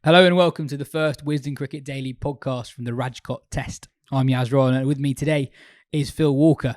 Hello and welcome to the first Wisden Cricket Daily podcast from the Rajkot Test. I'm Rana and with me today is Phil Walker.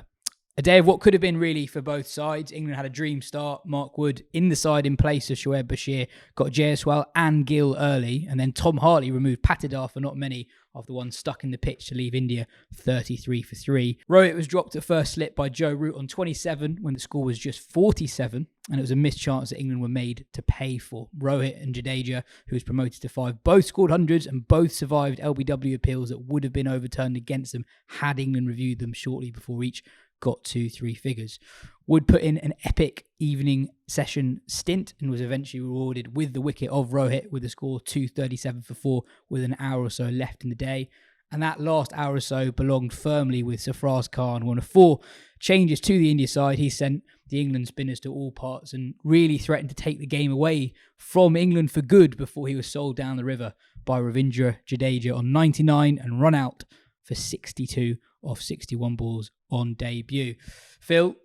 A day of what could have been really for both sides. England had a dream start. Mark Wood in the side in place of Shoaib Bashir, got Jaiswal and Gill early, and then Tom Hartley removed Patidar for not many after one stuck in the pitch to leave India 33 for 3. Rohit was dropped at first slip by Joe Root on 27 when the score was just 47, and it was a missed chance that England were made to pay for. Rohit and Jadeja, who was promoted to 5, both scored hundreds and both survived LBW appeals that would have been overturned against them had England reviewed them shortly before each got to 3 figures. Wood put in an epic evening session stint and was eventually rewarded with the wicket of Rohit with the score 237 for 4 with an hour or so left in the day. And that last hour or so belonged firmly with Sarfaraz Khan. One of 4 changes to the India side. He sent the England spinners to all parts and really threatened to take the game away from England for good before he was sold down the river by Ravindra Jadeja on 99 and run out for 62 off 61 balls on debut. Phil,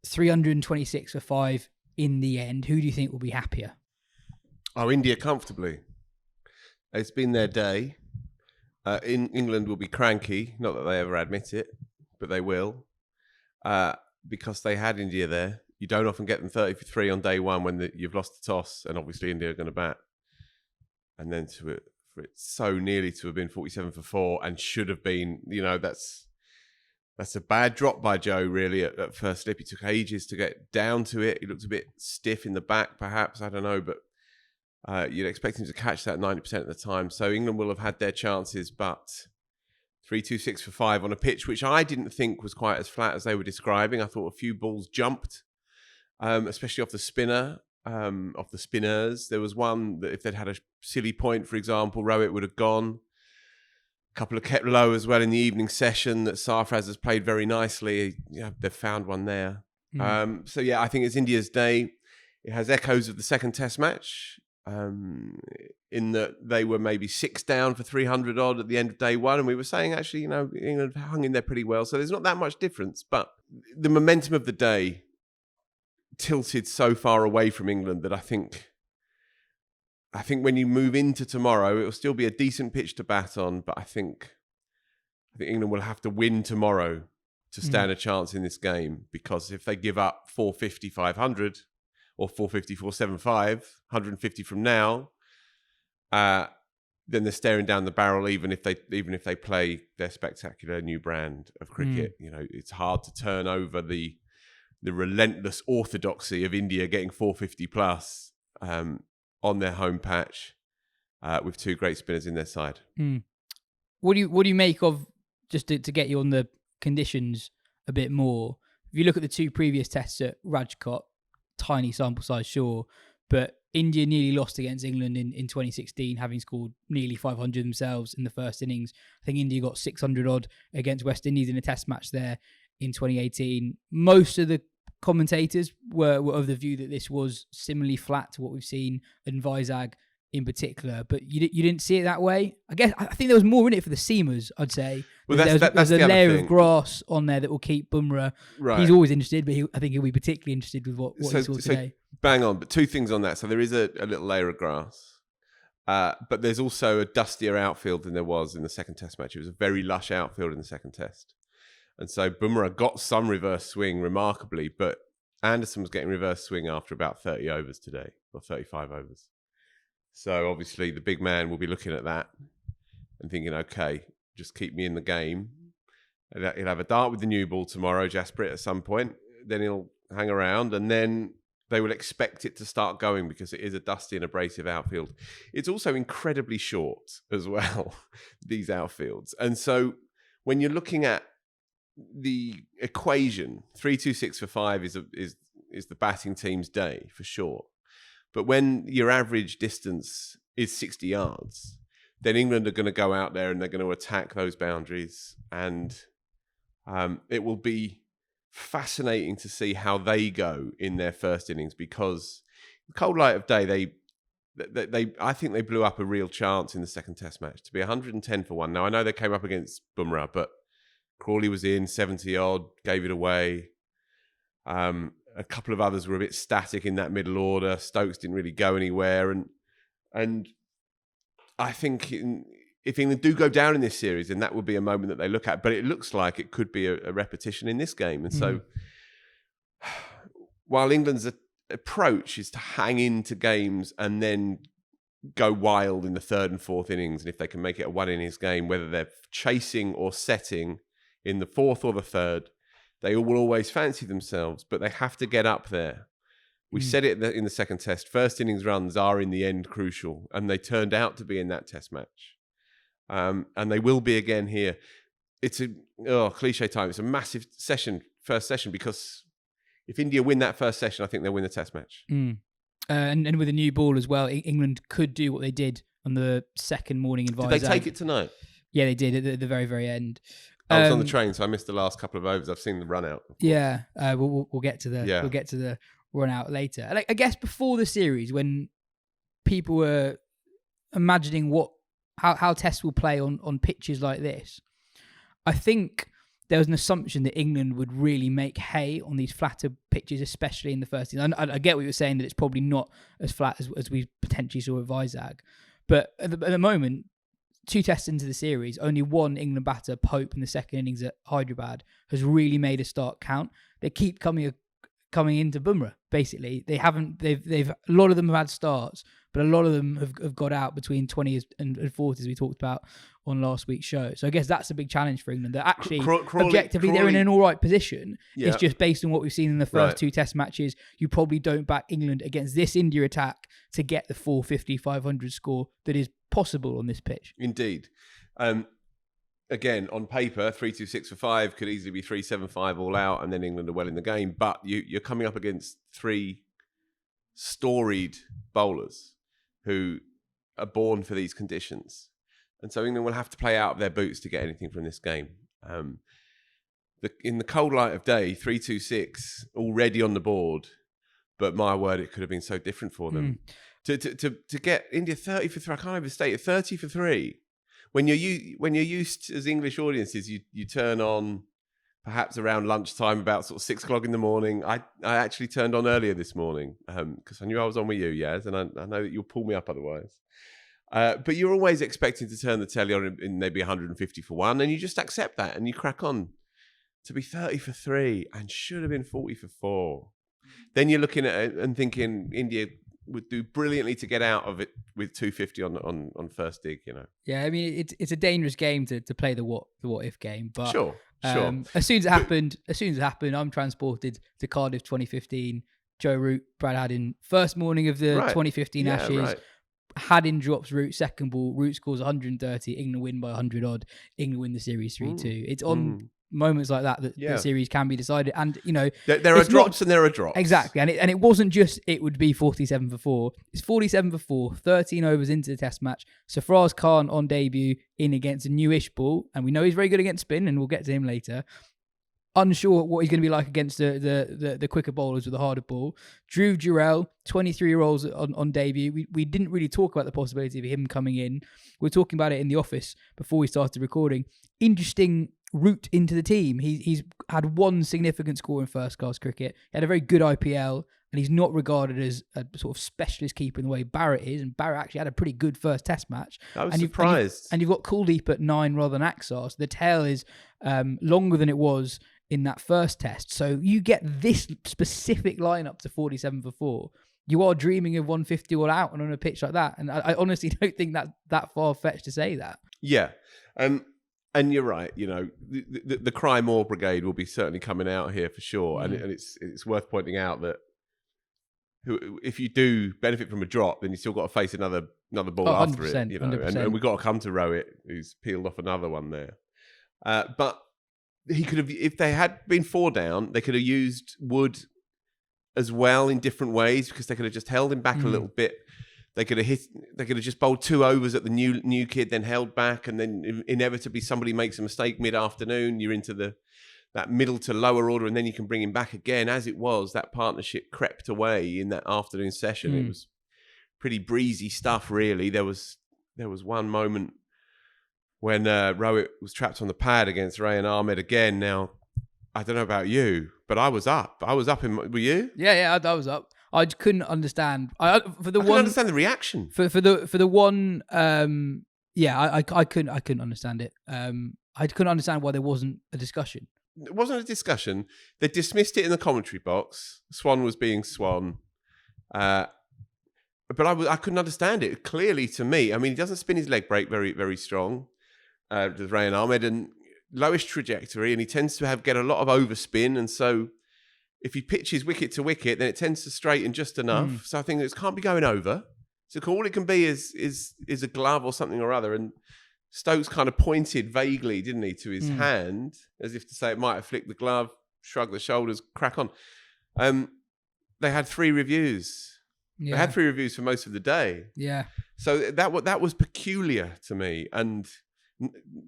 326 for 5 in the end. Who do you think will be happier? Oh, India comfortably. It's been their day. England will be cranky, not that they ever admit it, but they will, because they had India there. You don't often get them 30 for 3 on day one when you've lost the toss, and obviously India are going to bat. And then for it so nearly to have been 47 for 4 and should have been, that's a bad drop by Joe, really, at first slip. He took ages to get down to it. He looked a bit stiff in the back, perhaps. I don't know, but you'd expect him to catch that 90% of the time. So England will have had their chances, but 326 for 5 on a pitch, which I didn't think was quite as flat as they were describing. I thought a few balls jumped, especially off the spinner, off the spinners. There was one that if they'd had a silly point, for example, Rohit would have gone. A couple of kept low as well in the evening session that Sarfaraz has played very nicely. Yeah, they've found one there. So yeah, I think it's India's day. It has echoes of the second test match, in that they were maybe 6 down for 300 odd at the end of day one. And we were saying, actually, England hung in there pretty well. So there's not that much difference. But the momentum of the day tilted so far away from England that I think when you move into tomorrow, it will still be a decent pitch to bat on. But I think England will have to win tomorrow to stand a chance in this game. Because if they give up 450, 500... or 450, 475, 150 from now, then they're staring down the barrel. Even if they play their spectacular new brand of cricket, it's hard to turn over the relentless orthodoxy of India getting 450 plus on their home patch with 2 great spinners in their side. What do you make of, just to get you on the conditions a bit more? If you look at the 2 previous tests at Rajkot, tiny sample size, sure, but India nearly lost against England in 2016, having scored nearly 500 themselves in the first innings. I think India got 600 odd against West Indies in a test match there in 2018. Most of the commentators were of the view that this was similarly flat to what we've seen in Vizag in particular, but you didn't see it that way. I think there was more in it for the seamers, I'd say. Well, there's a layer of grass on there that will keep Bumrah. Right. He's always interested, but I think he'll be particularly interested with what he saw today. Bang on, but 2 things on that. So there is a little layer of grass, but there's also a dustier outfield than there was in the second test match. It was a very lush outfield in the second test. And so Bumrah got some reverse swing remarkably, but Anderson was getting reverse swing after about 30 overs today, or 35 overs. So obviously the big man will be looking at that and thinking, okay, just keep me in the game. He'll have a dart with the new ball tomorrow, Jasprit, at some point. Then he'll hang around, and then they will expect it to start going because it is a dusty and abrasive outfield. It's also incredibly short as well, these outfields. And so when you're looking at the equation, 326 for 5 is the batting team's day for sure. But when your average distance is 60 yards, then England are going to go out there and they're going to attack those boundaries. And it will be fascinating to see how they go in their first innings, because the cold light of day, I think they blew up a real chance in the second test match to be 110 for 1. Now, I know they came up against Bumrah, but Crawley was in 70 odd, gave it away. A couple of others were a bit static in that middle order. Stokes didn't really go anywhere. And I think if England do go down in this series, then that would be a moment that they look at. But it looks like it could be a repetition in this game. And so while England's approach is to hang into games and then go wild in the third and fourth innings, and if they can make it a one innings game, whether they're chasing or setting in the fourth or the third, they will always fancy themselves, but they have to get up there. We said it in the second test. First innings runs are in the end crucial, and they turned out to be in that test match. And they will be again here. It's a cliche time. It's a massive first session, because if India win that first session, I think they'll win the test match. And with a new ball as well, England could do what they did on the second morning in Vizag. Did they take it tonight? Yeah, they did at the very, very end. I was on the train, so I missed the last couple of overs. I've seen the run out. Yeah, we'll get to the run out later. And I guess before the series, when people were imagining how tests will play on pitches like this, I think there was an assumption that England would really make hay on these flatter pitches, especially in the first innings. I get what you're saying, that it's probably not as flat as we potentially saw at Vizag. But at the moment, 2 tests into the series, only one England batter, Pope, in the second innings at Hyderabad, has really made a start count. They keep coming into Bumrah, basically. They've a lot of them have had starts, but a lot of them have got out between 20s and 40s, as we talked about on last week's show. So I guess that's a big challenge for England. That actually, objectively, they're in an all right position. Yeah. It's just based on what we've seen in the first 2 test matches. You probably don't back England against this India attack to get the 450, 500 score that is possible on this pitch. Indeed. Again, on paper, 3-2-6 for 5 could easily be 3-7-5 all out, and then England are well in the game. But you're coming up against 3 storied bowlers who are born for these conditions. And so England will have to play out of their boots to get anything from this game. In the cold light of day, 3-2-6 already on the board, but my word, it could have been so different for them. To get India 30 for 3, I can't overstate it, 30 for 3. When you're used as English audiences, you turn on perhaps around lunchtime, about sort of 6 o'clock in the morning. I actually turned on earlier this morning because I knew I was on with you, Yaz, and I know that you'll pull me up otherwise. But you're always expecting to turn the telly on in maybe 150 for 1, and you just accept that and you crack on. To be 30 for 3 and should have been 40 for 4. Then you're looking at it and thinking India would do brilliantly to get out of it with 250 on first dig, you know. Yeah, I mean it's a dangerous game to play the what if game, but sure. As soon as it happened, I'm transported to Cardiff 2015. Joe Root, Brad Haddin, first morning of the 2015 Ashes. Right. Haddin drops Root, second ball. Root scores 130. England win by 100 odd. England win the series 3-2. It's on moments like that the series can be decided, and you know there are drops and there are drops, exactly, and it wasn't just it would be 47 for 4. It's 47 for 4, 13 overs into the test match. Sarfaraz Khan on debut in against a newish ball, and we know he's very good against spin, and we'll get to him later. Unsure what he's going to be like against the quicker bowlers with the harder ball. Dhruv Jurel, 23-year-olds on debut. We didn't really talk about the possibility of him coming in. We were talking about it in the office before we started recording. Interesting route into the team. He's had one significant score in first class cricket. He had a very good IPL, and he's not regarded as a sort of specialist keeper in the way Barrett is. And Barrett actually had a pretty good first test match. I was surprised. And you've got Kuldeep at 9 rather than Axar. So the tail is longer than it was in that first test. So you get this specific lineup to 47 for 4. You are dreaming of 150 all out and on a pitch like that. And I honestly don't think that far-fetched to say that. Yeah. And you're right, you know, the Cry More Brigade will be certainly coming out here for sure. And it's worth pointing out that if you do benefit from a drop, then you still got to face another ball after it. You know, 100%. And we've got to come to Rohit, who's peeled off another one there. But he could have, if they had been 4 down, they could have used Wood as well in different ways, because they could have just held him back a little bit. They could have just bowled 2 overs at the new kid, then held back, and then inevitably somebody makes a mistake mid-afternoon. You're into that middle to lower order, and then you can bring him back again. As it was, that partnership crept away in that afternoon session. It was pretty breezy stuff, really. There was one moment when Rohit was trapped on the pad against Ray and Ahmed again. Now, I don't know about you, but I was up. Were you? Yeah, I was up. I just couldn't understand. I couldn't understand the reaction. For the one. I couldn't understand it. I couldn't understand why there wasn't a discussion. It wasn't a discussion. They dismissed it in the commentary box. Swan was being Swan. But I couldn't understand it. Clearly, to me, I mean, he doesn't spin his leg break very, very strong. Does Ray and Ahmed, and lowest trajectory, and he tends to get a lot of overspin, and so if he pitches wicket to wicket, then it tends to straighten just enough. So I think it can't be going over. So all it can be is a glove or something or other. And Stokes kind of pointed vaguely, didn't he, to his hand, as if to say it might have flicked the glove, shrug the shoulders, crack on. They had 3 reviews. Yeah. They had 3 reviews for most of the day. Yeah. So that was peculiar to me. And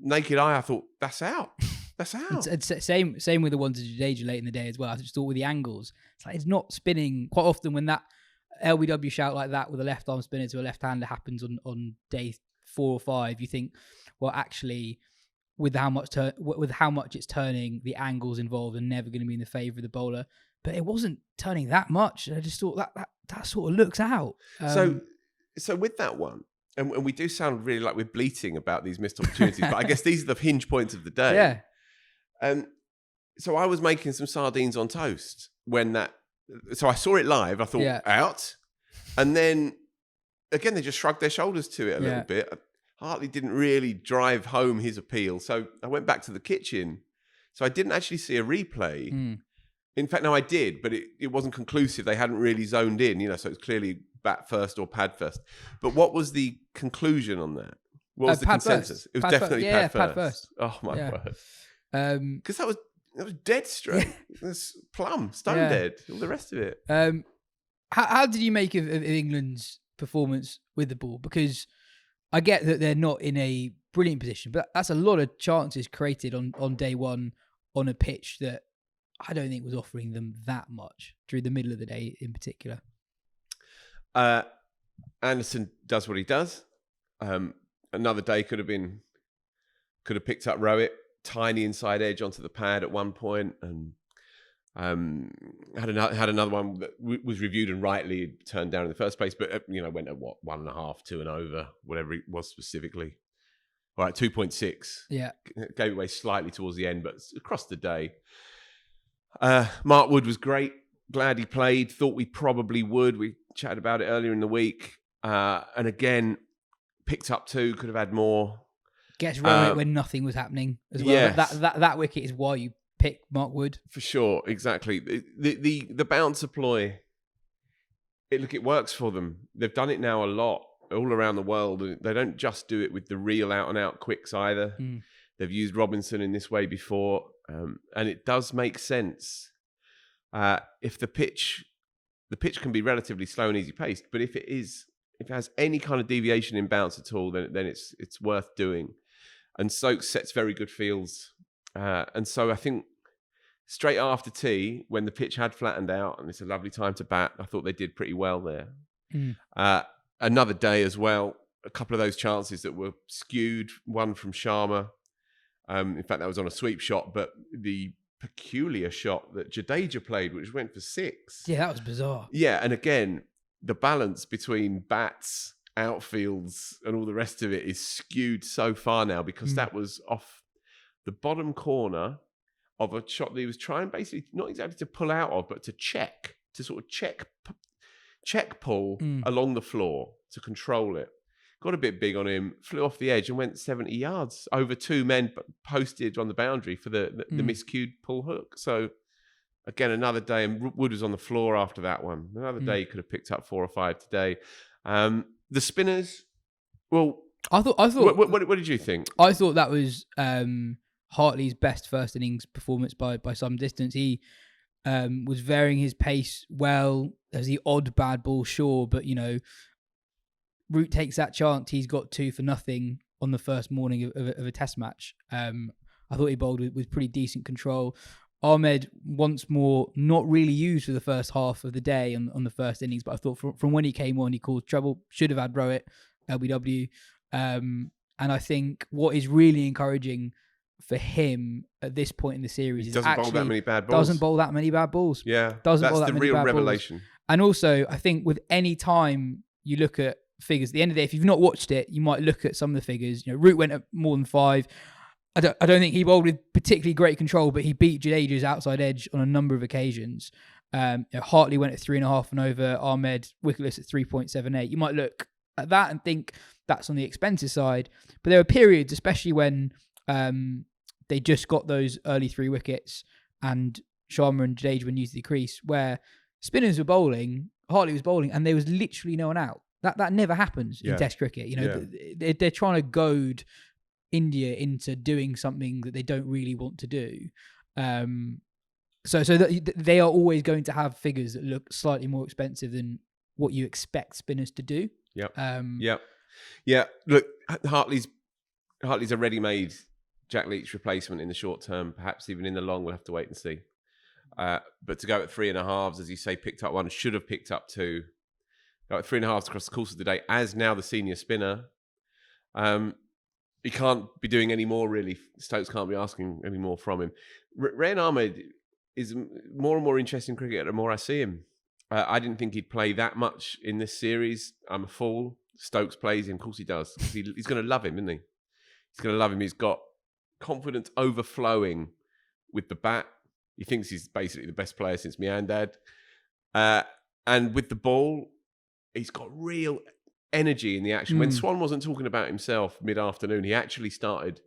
naked eye, I thought, that's out. That's out. It's same with the ones of Jadeja late in the day as well. I just thought with the angles, it's not spinning. Quite often when that LBW shout like that with a left arm spinner to a left hander happens on day 4 or 5, you think, well, actually, with how much it's turning, the angles involved are never going to be in the favour of the bowler. But it wasn't turning that much. I just thought that sort of looks out. So with that one, and we do sound really like we're bleating about these missed opportunities, but I guess these are the hinge points of the day. Yeah. So I was making some sardines on toast when that. So I saw it live. I thought out, and then again they just shrugged their shoulders to it a little bit. Hartley didn't really drive home his appeal, so I went back to the kitchen. So I didn't actually see a replay. In fact, no, I did, but it wasn't conclusive. They hadn't really zoned in, so it's clearly bat first or pad first. But what was the conclusion on that? What was the consensus? It was pad definitely first. pad first. Oh my word! Because that was dead straight. That's plumb, stone dead. All the rest of it. How did you make of England's performance with the ball? Because I get that they're not in a brilliant position, but that's a lot of chances created on day one on a pitch that I don't think was offering them that much through the middle of the day in particular. Anderson does what he does. Another day could have picked up Rohit, tiny inside edge onto the pad at one point, and had another one that was reviewed and rightly turned down in the first place, but went at 1.5, 2 and over, whatever it was specifically. All right, 2.6. Yeah, gave it away slightly towards the end, but across the day. Mark Wood was great. Glad he played. Thought we probably would. We chatted about it earlier in the week, and again picked up 2. Could have had more. Gets right when nothing was happening as well. Yes. That wicket is why you pick Mark Wood for sure. Exactly. The bouncer ploy. It works for them. They've done it now a lot all around the world. They don't just do it with the real out and out quicks either. They've used Robinson in this way before, and it does make sense. If the pitch can be relatively slow and easy paced, but if it has any kind of deviation in bounce at all, then it's worth doing. And Stokes sets very good fields, and so I think straight after tea, when the pitch had flattened out and it's a lovely time to bat, I thought they did pretty well there. Another day as well, a couple of those chances that were skewed. One from Sharma. In fact, that was on a sweep shot, but the peculiar shot that Jadeja played, which went for 6. Yeah, that was bizarre. Yeah, and again, the balance between bats, outfields, and all the rest of it is skewed so far now because that was off the bottom corner of a shot that he was trying basically not exactly to pull out of, but to sort of check pull along the floor to control it. Got a bit big on him, flew off the edge and went 70 yards over 2 men posted on the boundary for the miscued pull hook. So again, another day, and Wood was on the floor after that one. Another day, he could have picked up 4 or 5 today. The spinners, well, I thought. What did you think? I thought that was Hartley's best first innings performance by some distance. He was varying his pace well. There's the odd bad ball, sure, but Root takes that chance. He's got 2 for nothing on the first morning of a test match. I thought he bowled with pretty decent control. Ahmed, once more, not really used for the first half of the day on the first innings, but I thought from when he came on, he caused trouble. Should have had Rohit, LBW. And I think what is really encouraging for him at this point in the series is doesn't bowl that many bad balls. Doesn't bowl that many bad balls. Yeah, that's the real revelation. And also, I think with any time you look at figures, at the end of the day, if you've not watched it, you might look at some of the figures. Root went at more than 5. I don't think he bowled with particularly great control, but he beat Jadeja's outside edge on a number of occasions. Hartley went at 3.5 and over. Ahmed wicketless at 3.78. You might look at that and think that's on the expensive side, but there were periods, especially when they just got those early 3 wickets and Sharma and Jadeja were new to the crease, where spinners were bowling, Hartley was bowling, and there was literally no one out. That never happens in Test cricket. They're trying to goad India into doing something that they don't really want to do. So they are always going to have figures that look slightly more expensive than what you expect spinners to do. Yeah. Look, Hartley's a ready-made Jack Leach replacement in the short term. Perhaps even in the long, we'll have to wait and see. But to go at 3.5s, as you say, picked up 1, should have picked up 2. Go at 3.5s across the course of the day, as now the senior spinner. He can't be doing any more, really. Stokes can't be asking any more from him. Rayan Ahmed is more and more interesting cricketer the more I see him. I didn't think he'd play that much in this series. I'm a fool. Stokes plays him. Of course he does. He's going to love him, isn't he? He's going to love him. He's got confidence overflowing with the bat. He thinks he's basically the best player since Miandad. And with the ball, he's got real energy in the action. When Swan wasn't talking about himself mid-afternoon, he actually started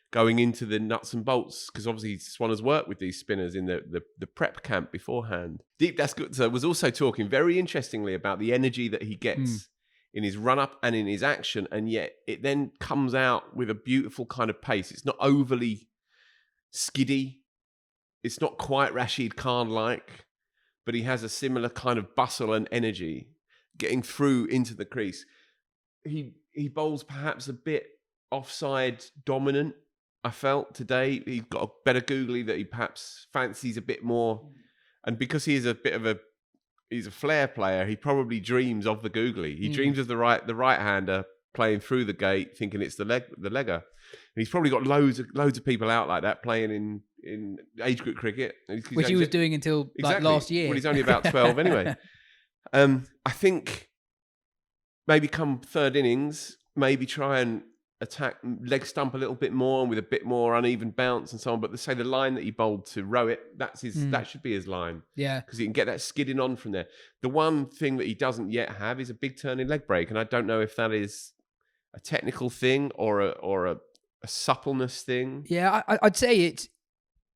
going into the nuts and bolts, because obviously Swan has worked with these spinners in the prep camp beforehand. Deep Dasgupta was also talking very interestingly about the energy that he gets in his run-up and in his action, and yet it then comes out with a beautiful kind of pace. It's not overly skiddy. It's not quite Rashid Khan-like, but he has a similar kind of bustle and energy getting through into the crease. He bowls perhaps a bit offside dominant, I felt, today. He's got a better googly that he perhaps fancies a bit more. And because he is he's a flair player, he probably dreams of the googly. He dreams of the right-hander playing through the gate, thinking it's the legger. And he's probably got loads of people out like that playing in age group cricket. Which he was doing until last year. Well, he's only about 12 anyway. I think maybe come third innings, maybe try and attack leg stump a little bit more and with a bit more uneven bounce and so on. But say the line that he bowled to Rohit, that should be his line. Yeah. Because he can get that skidding on from there. The one thing that he doesn't yet have is a big turning leg break. And I don't know if that is a technical thing or a suppleness thing. Yeah, I'd say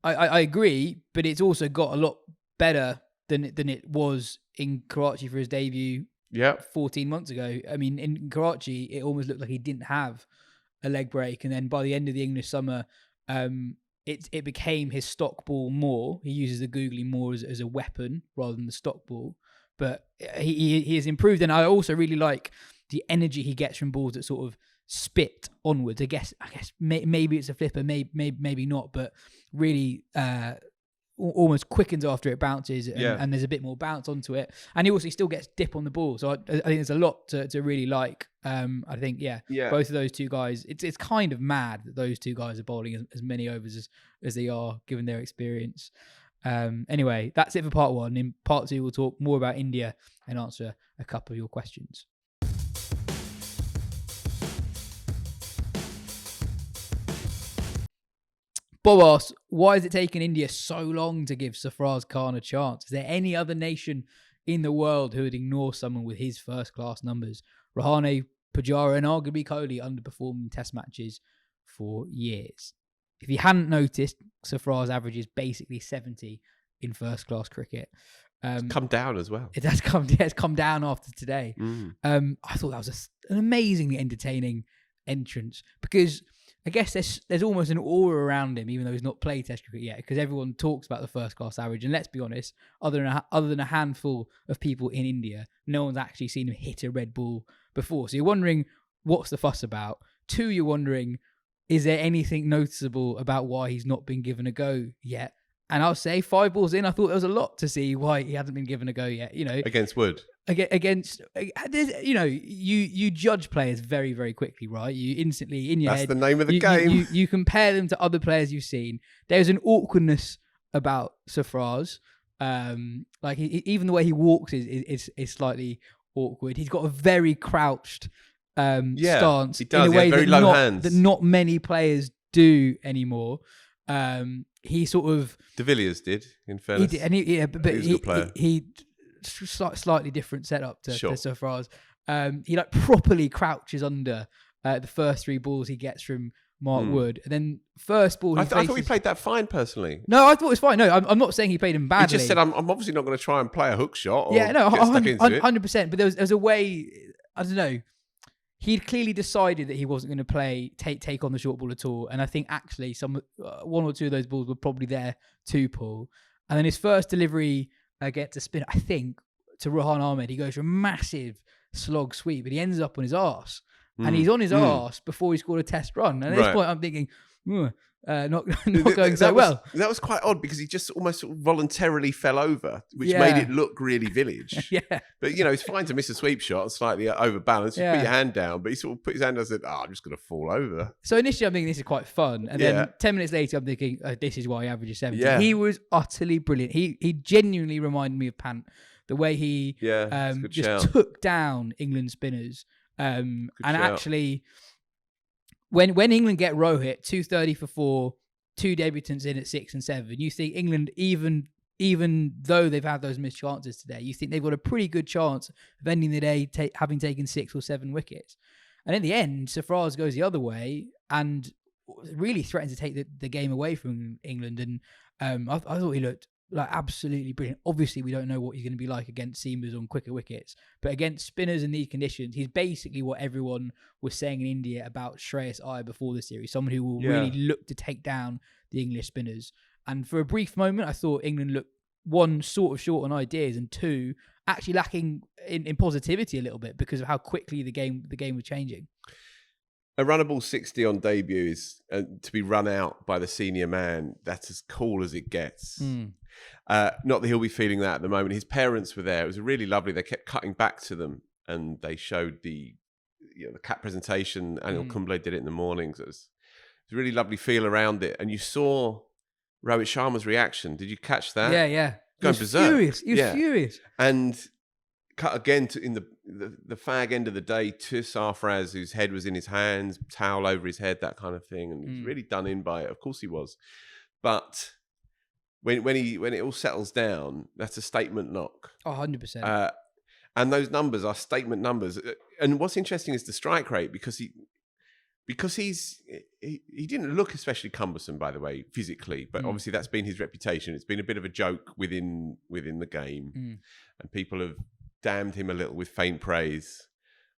I agree, but it's also got a lot better than it was in Karachi for his debut 14 months ago. I mean, in Karachi, it almost looked like he didn't have a leg break. And then by the end of the English summer, it became his stock ball more. He uses the googly more as a weapon rather than the stock ball. But he has improved. And I also really like the energy he gets from balls that sort of spit onwards. I guess maybe it's a flipper, maybe not, but really almost quickens after it bounces, and there's a bit more bounce onto it. And he still gets dip on the ball. So I think there's a lot to really like. I think both of those two guys. It's kind of mad that those two guys are bowling as many overs as they are, given their experience. Anyway, that's it for part 1. In part 2, we'll talk more about India and answer a couple of your questions. Bob asks, why is it taking India so long to give Sarfaraz Khan a chance? Is there any other nation in the world who would ignore someone with his first-class numbers? Rahane, Pujara and arguably Kohli underperformed in test matches for years. If you hadn't noticed, Sarfaraz averages basically 70 in first-class cricket. It's come down as well. It has come down after today. I thought that was an amazingly entertaining entrance, because I guess there's almost an aura around him, even though he's not played Test cricket yet, because everyone talks about the first-class average. And let's be honest, other than a handful of people in India, no one's actually seen him hit a red ball before. So you're wondering, what's the fuss about? 2, you're wondering, is there anything noticeable about why he's not been given a go yet? And I'll say 5 balls in, I thought there was a lot to see why he hasn't been given a go yet. Against Wood. You judge players very, very quickly, right? You instantly in your head. That's the name of the game. You compare them to other players you've seen. There's an awkwardness about Sarfaraz, Like even the way he walks is slightly awkward. He's got a very crouched stance he does. in a He has way very that low hands. that not many players do anymore. He sort of De Villiers did, in fairness. he did, and he slightly different setup to Sarfaraz. He like properly crouches under the first 3 balls he gets from Mark Wood, and then first ball I thought he played that fine personally. No, I thought it was fine. No, I'm not saying he played him badly. He just said, "I'm obviously not going to try and play a hook shot." Or yeah, no, get stuck into it. 100%. But there was a way. I don't know. He'd clearly decided that he wasn't going to take on the short ball at all, and I think actually one or two of those balls were probably there to pull. And then his first delivery gets a spin, I think, to Rohan Ahmed. He goes for a massive slog sweep, but he ends up on his arse. And he's on his arse before he scored a test run. And at this point, I'm thinking, not going so well. That was quite odd because he just almost sort of voluntarily fell over, which made it look really village. Yeah. But, it's fine to miss a sweep shot and slightly overbalanced. You put your hand down, but he sort of put his hand down and said, I'm just going to fall over. So initially I'm thinking this is quite fun. And then 10 minutes later I'm thinking, this is why he averages 70. Yeah. He was utterly brilliant. He genuinely reminded me of Pant. The way he just took down England spinners. And actually, when England get Rohit 230 for 4, 2 debutants in at 6 and 7, you think England, even though they've had those missed chances today, you think they've got a pretty good chance of ending the day having taken 6 or 7 wickets. And in the end, Sarfaraz goes the other way and really threatens to take the game away from England. And I thought he looked like absolutely brilliant. Obviously, we don't know what he's going to be like against seamers on quicker wickets, but against spinners in these conditions, he's basically what everyone was saying in India about Shreyas Iyer before the series, someone who will really look to take down the English spinners. And for a brief moment, I thought England looked, 1, sort of short on ideas, and 2, actually lacking in positivity a little bit because of how quickly the game was changing. A runnable 60 on debut is to be run out by the senior man. That's as cool as it gets. Not that he'll be feeling that at the moment. His parents were there. It was really lovely. They kept cutting back to them, and they showed the cat presentation. Anil Kumble did it in the mornings. It was a really lovely feel around it. And you saw Rohit Sharma's reaction. Did you catch that? Yeah. Going berserk. Furious. He was furious. And cut again in the fag end of the day to Sarfaraz, whose head was in his hands, towel over his head, that kind of thing, and he was really done in by it. Of course he was, but when it all settles down, that's a statement knock. 100%. And those numbers are statement numbers. And what's interesting is the strike rate because he didn't look especially cumbersome, by the way, physically, but obviously that's been his reputation. It's been a bit of a joke within the game, and people have damned him a little with faint praise.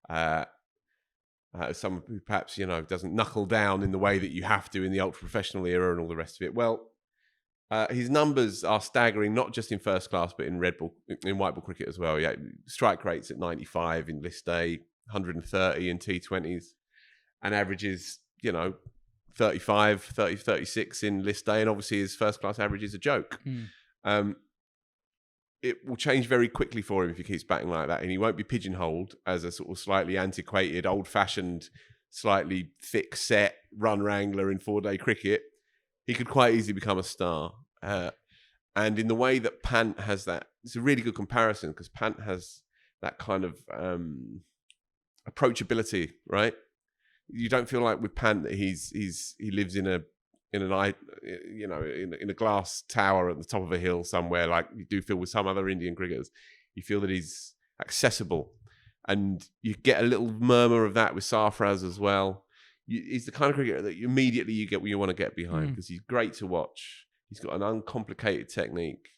Someone who perhaps doesn't knuckle down in the way that you have to in the ultra professional era and all the rest of it. Well, his numbers are staggering, not just in first class but in white ball cricket as well. Yeah, strike rates at 95 in list A, 130 in T20s, and averages 35, 30, 36 in list A, and obviously his first class average is a joke. It will change very quickly for him if he keeps batting like that, and he won't be pigeonholed as a sort of slightly antiquated, old-fashioned, slightly thick-set run wrangler in 4-day cricket. He could quite easily become a star. And in the way that Pant has that, it's a really good comparison because Pant has that kind of approachability, right? You don't feel like with Pant that he lives in a glass tower at the top of a hill somewhere, like you do feel with some other Indian cricketers. You feel that he's accessible, and you get a little murmur of that with Sarfaraz as well. He's the kind of cricketer that immediately you want to get behind because he's great to watch. He's got an uncomplicated technique,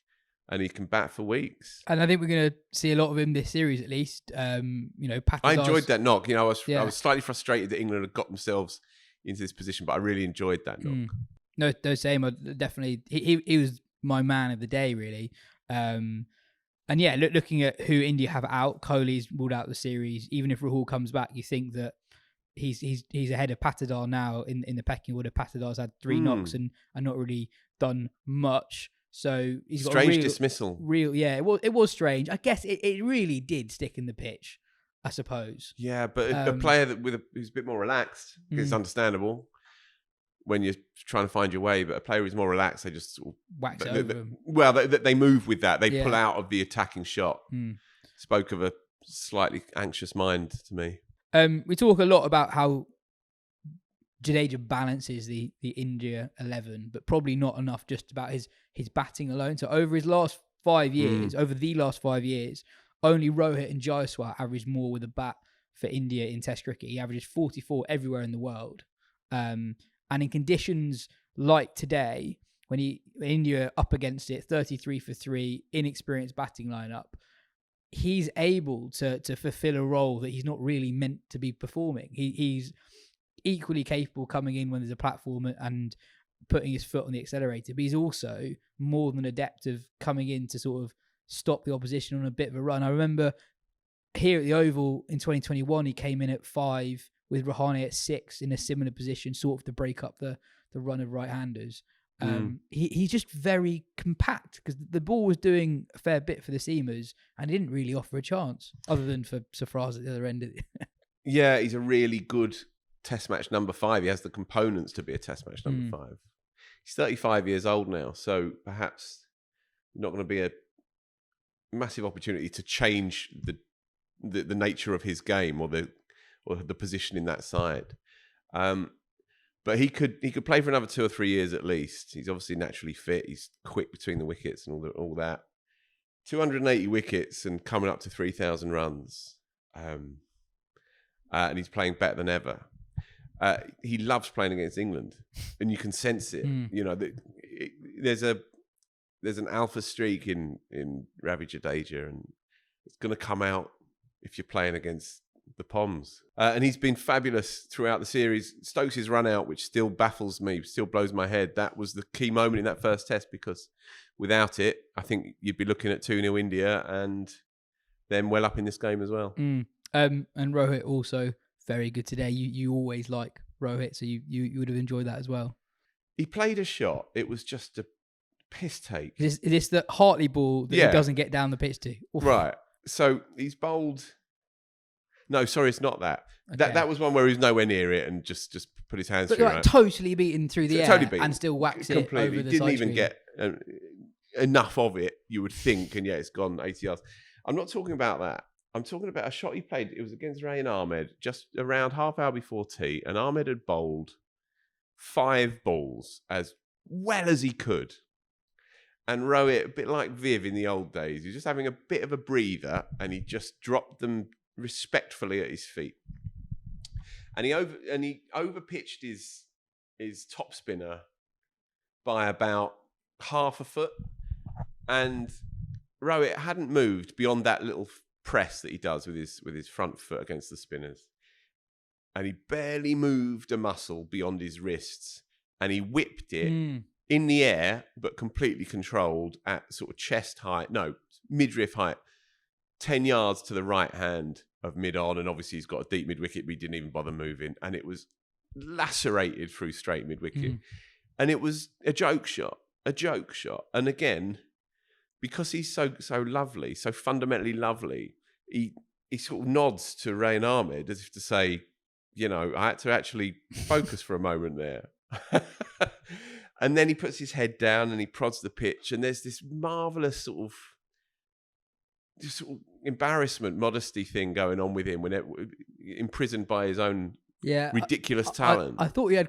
and he can bat for weeks. And I think we're going to see a lot of him this series, at least. Patter's I enjoyed that knock. I was slightly frustrated that England had got themselves into this position, but I really enjoyed that knock. No, same. Definitely, he was my man of the day, really. And yeah, looking at who India have out, Kohli's ruled out the series. Even if Rahul comes back, you think that he's ahead of Patidar now in the pecking order. Patidar's had 3 knocks and not really done much. So he's got strange dismissal. It was strange. I guess it really did stick in the pitch, I suppose. Yeah, but a player who's a bit more relaxed, it's understandable. when you're trying to find your way. But a player who's more relaxed, they just sort of Wax it over them. Well, they move with that. They pull out of the attacking shot. Spoke of a slightly anxious mind to me. We talk a lot about how Jadeja balances the India 11, but probably not enough just about his batting alone. So over the last 5 years, only Rohit and Jaiswal averaged more with a bat for India in Test cricket. He averages 44 everywhere in the world. And in conditions like today, when India up against it, 33 for 3, inexperienced batting lineup, he's able to fulfill a role that he's not really meant to be performing. He's equally capable coming in when there's a platform and putting his foot on the accelerator, but he's also more than adept of coming in to sort of stop the opposition on a bit of a run. I remember here at the Oval in 2021, he came in at 5 with Rahane at 6 in a similar position, sort of to break up the run of right-handers. He's just very compact because the ball was doing a fair bit for the seamers and he didn't really offer a chance other than for Sarfaraz at the other end of it. Yeah, he's a really good Test match number 5. He has the components to be a Test match number 5. He's 35 years old now, so perhaps not going to be a massive opportunity to change the nature of his game or the position in that side. But he could play for another 2 or 3 years at least. He's obviously naturally fit. He's quick between the wickets and all that. 280 wickets and coming up to 3,000 runs. And he's playing better than ever. He loves playing against England, and you can sense it. You know, there's an alpha streak in Ravindra Jadeja, and it's going to come out if you're playing against the Poms. And he's been fabulous throughout the series. Stokes' run out, which still baffles me, still blows my head. That was the key moment in that first Test, because without it, I think you'd be looking at 2-0 India and then well up in this game as well. And Rohit also very good today. You always like Rohit, so you would have enjoyed that as well. He played a shot. It was just a piss take. Is this the Hartley ball that he doesn't get down the pitch to? Oof. Right. So he's bowled. No, sorry, it's not that. Okay. That was one where he was nowhere near it and just put his hands through. Like totally beaten through the air totally and still wax completely. It over the Didn't side even screen. get enough of it, you would think, and it's gone 80 yards. I'm not talking about that. I'm talking about a shot he played. It was against Rana Ahmed just around half hour before tea, and Ahmed had bowled 5 balls as well as he could. And Rohit, a bit like Viv in the old days, he was just having a bit of a breather, and he just dropped them respectfully at his feet. And he overpitched his top spinner by about half a foot, and Rohit hadn't moved beyond that little press that he does with his front foot against the spinners, and he barely moved a muscle beyond his wrists, and he whipped it in the air but completely controlled at sort of midriff height, 10 yards to the right hand of mid-on, and obviously he's got a deep mid-wicket, but he didn't even bother moving, and it was lacerated through straight mid-wicket. And it was a joke shot. And again, because he's so lovely, so fundamentally lovely, he sort of nods to Rain Ahmed as if to say, I had to actually focus for a moment there. And then he puts his head down and he prods the pitch, and there's this marvellous sort of embarrassment, modesty thing going on with him, imprisoned by his own ridiculous talent. I thought he had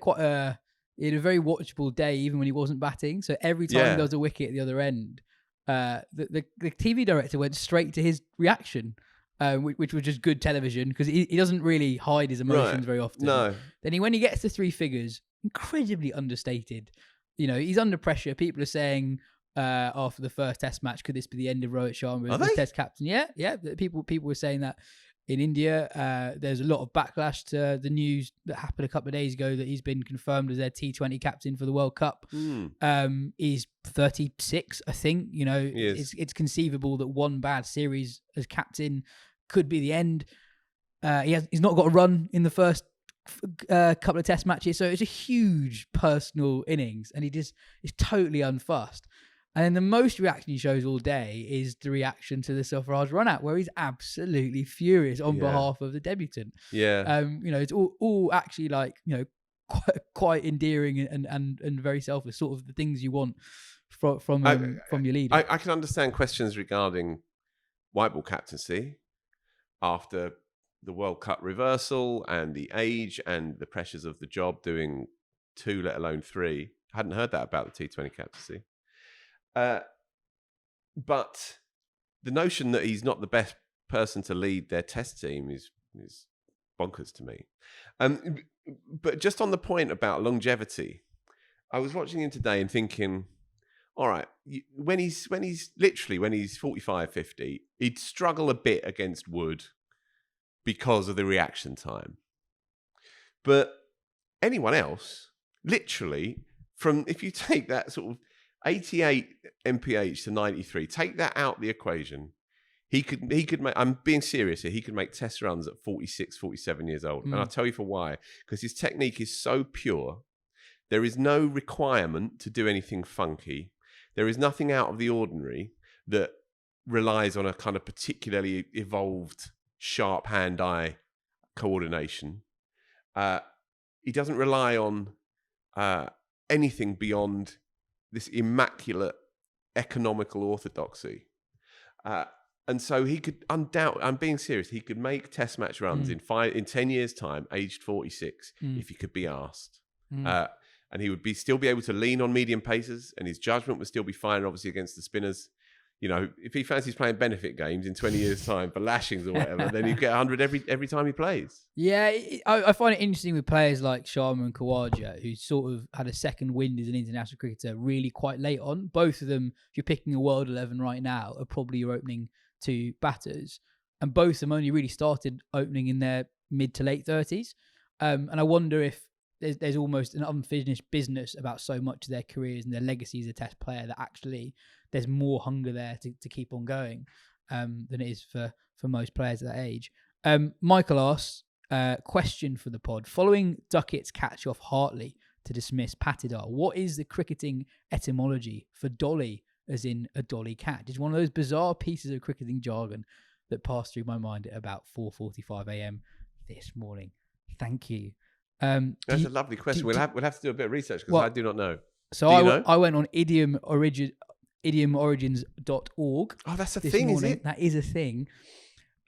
he had a very watchable day, even when he wasn't batting. So every time there was a wicket at the other end, the TV director went straight to his reaction, which was just good television, because he doesn't really hide his emotions very often. No. Then when he gets to 3 figures, incredibly understated. He's under pressure. People are saying after the first Test match, could this be the end of Rohit Sharma as Test captain? Yeah. People were saying that in India. There's a lot of backlash to the news that happened a couple of days ago that he's been confirmed as their T20 captain for the World Cup. He's 36, I think. It's conceivable that one bad series as captain could be the end. He's not got a run in the first couple of Test matches, so it's a huge personal innings, and he just is totally unfussed. And then the most reaction he shows all day is the reaction to the Sarfaraz run out, where he's absolutely furious on behalf of the debutant. Yeah. It's all actually quite endearing and very selfless, sort of the things you want from your leader. I can understand questions regarding white ball captaincy after the World Cup reversal and the age and the pressures of the job, doing 2, let alone 3. I hadn't heard that about the T20 captaincy. But the notion that he's not the best person to lead their test team is bonkers to me. But just on the point about longevity, I was watching him today and thinking, all right, when he's 45, 50, he'd struggle a bit against Wood because of the reaction time. But anyone else, literally, if you take that sort of 88 MPH to 93, take that out the equation, he could make, I'm being serious here, he could make test runs at 46, 47 years old. And I'll tell you for why. Because his technique is so pure. There is no requirement to do anything funky. There is nothing out of the ordinary that relies on a kind of particularly evolved sharp hand-eye coordination. He doesn't rely on anything beyond this immaculate economical orthodoxy. And so he could undoubtedly, I'm being serious, he could make test match runs in 10 years' time, aged 46, if he could be asked. And he would still be able to lean on medium pacers, and his judgment would still be fine, obviously, against the spinners. You know, if he fancies playing benefit games in 20 years' time for lashings or whatever, then he'd get 100 every time he plays. Yeah, I find it interesting with players like Sharma and Khawaja, who sort of had a second wind as an international cricketer really quite late on. Both of them, if you're picking a world 11 right now, are probably your opening 2 batters. And both of them only really started opening in their mid to late 30s. And I wonder if there's almost an unfinished business about so much of their careers and their legacy as a test player that actually there's more hunger there to keep on going than it is for most players at that age. Michael asks, question for the pod. Following Duckett's catch off Hartley to dismiss Patidar, what is the cricketing etymology for dolly, as in a dolly catch? It's one of those bizarre pieces of cricketing jargon that passed through my mind at about 4:45 a.m. this morning. Thank you. That's a lovely question. We'll have to do a bit of research because I do not know. So I went on idiomorigins.org. Oh, that's a thing, is it? That is a thing.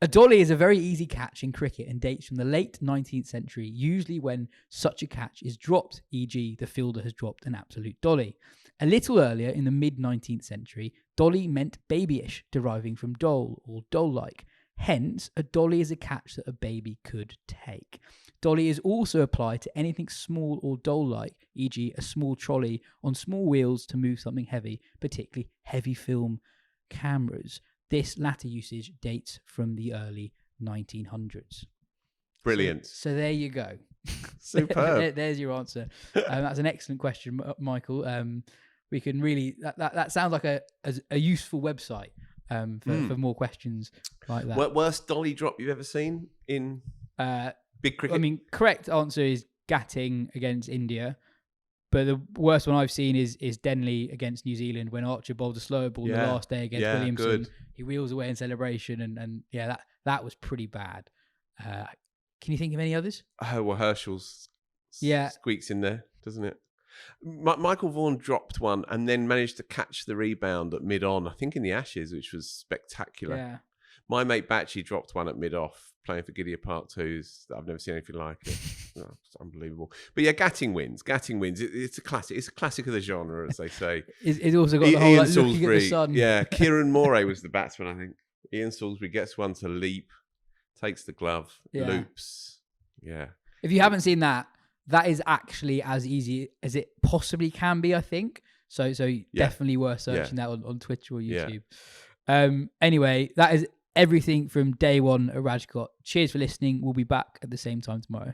A dolly is a very easy catch in cricket and dates from the late 19th century, usually when such a catch is dropped, e.g. the fielder has dropped an absolute dolly. A little earlier, in the mid-19th century, dolly meant babyish, deriving from dole or doll-like. Hence, a dolly is a catch that a baby could take. Dolly is also applied to anything small or doll-like, e.g. a small trolley on small wheels to move something heavy, particularly heavy film cameras. This latter usage dates from the early 1900s. Brilliant. So there you go. Superb. There's your answer. That's an excellent question, Michael. We can really... That sounds like a useful website for more questions like that. Worst dolly drop you've ever seen in big cricket? I mean, correct answer is Gatting against India. But the worst one I've seen is Denley against New Zealand when Archer bowled a slower ball the last day against Williamson. Good. He wheels away in celebration and that was pretty bad. Can you think of any others? Oh, well, Herschel's squeaks in there, doesn't it? Michael Vaughan dropped one and then managed to catch the rebound at mid-on, I think in the Ashes, which was spectacular. Yeah. My mate Batchy dropped one at mid-off, playing for Gidea Part 2s. I've never seen anything like it. It's unbelievable. But yeah, Gatting wins. It's a classic. It's a classic of the genre, as they say. It's also got the whole Ian looking Salisbury. at the sun. Yeah, Kieran Moray was the batsman, I think. Ian Salisbury gets one to leap, takes the glove, loops. Yeah. If you haven't seen that is actually as easy as it possibly can be, I think. So definitely worth searching that on Twitter or YouTube. Yeah. Anyway, that is everything from day one at Rajkot. Cheers for listening. We'll be back at the same time tomorrow.